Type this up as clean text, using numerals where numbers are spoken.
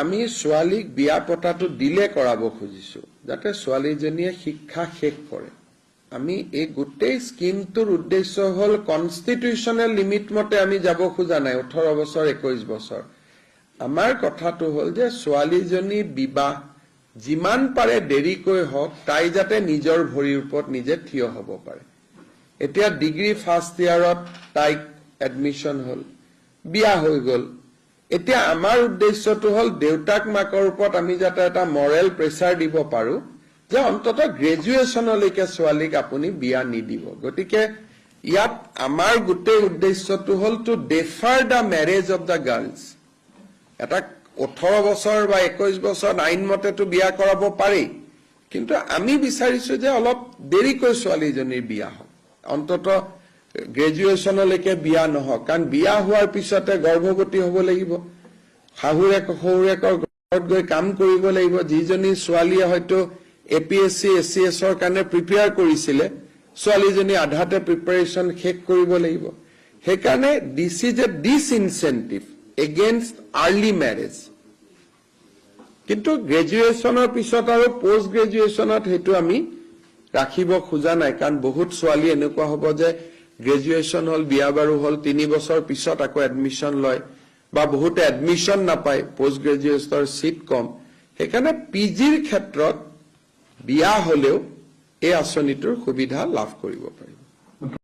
আমি ছোৱালীক বিয়া পতাটো দিলে কৰাব খুজিছো যাতে ছোৱালীজনীয়ে শিক্ষা শেষ কৰে আমি এই গোটেই স্কিমটোৰ উদ্দেশ্য হল কনস্টিটিউশনাল লিমিট মতে আমি যাব খোজা নাই 18 বছৰ 21 বছৰ আমাৰ কথাটো হল যে ছোৱালীজনী বিবাহ যিমান পাৰে দেৰিকৈ হওক তাই যাতে নিজৰ ভৰিৰ ওপৰত নিজে থিয় হ'ব পাৰে এতিয়া ডিগ্ৰী ফাৰ্ষ্ট ইয়াৰত তাই এডমিশন হল বিয়া হৈ গল এতিয়া আমাৰ উদ্দেশ্যটো হল দেউতাক মাকৰ ওপৰত আমি যাতে এটা মৰেল প্ৰেছাৰ দিব পাৰো যে অন্তত গ্ৰেজুৱেচনলৈকে ছোৱালীক আপুনি বিয়া নিদিব গতিকে ইয়াত আমাৰ গোটেই উদ্দেশ্যটো হল to defer the marriage of the girls এটা 18 বছৰ বা 21 বছৰ আইন মতেতো বিয়া কৰাব পাৰি কিন্তু আমি বিচাৰিছো যে অলপ দেৰিকৈ ছোৱালীজনীৰ বিয়া হওক অন্তত গ্ৰেজুৱেচনলৈকে বিয়া নহওক কাৰণ বিয়া হোৱাৰ পিছতে গৰ্ভৱতী হ'ব লাগিব শাহুৰেকৰ ঘৰত গৈ কাম কৰিব লাগিব যিজনী ছোৱালীয়ে হয়তো APSC SCS ৰ কাৰণে প্ৰিপেয়াৰ কৰিছিলে ছোৱালীজনী আধাতে প্ৰিপাৰেচন শেষ কৰিব লাগিব সেইকাৰণে this is a disincentive against early marriage কিন্তু গ্ৰেজুৱেচনৰ পিছত আৰু পোষ্ট গ্ৰেজুৱেচনত হেতু আমি ৰাখিব খোজা নাই কাৰণ বহুত ছোৱালী এনেকুৱা হ'ব যে গ্ৰেজুৱেচন হল বিয়া বাৰু হল 3 বছৰ পিছত আকৌ এডমিশন লয় বা বহুত এডমিশন নাপায় পোষ্ট গ্ৰেজুৱেচনৰ সিট কম সেইকাৰণে পিজিৰ ক্ষেত্ৰত বিয়া হলেও এই আঁচনিটোৰ সুবিধা লাভ কৰিব পাৰিব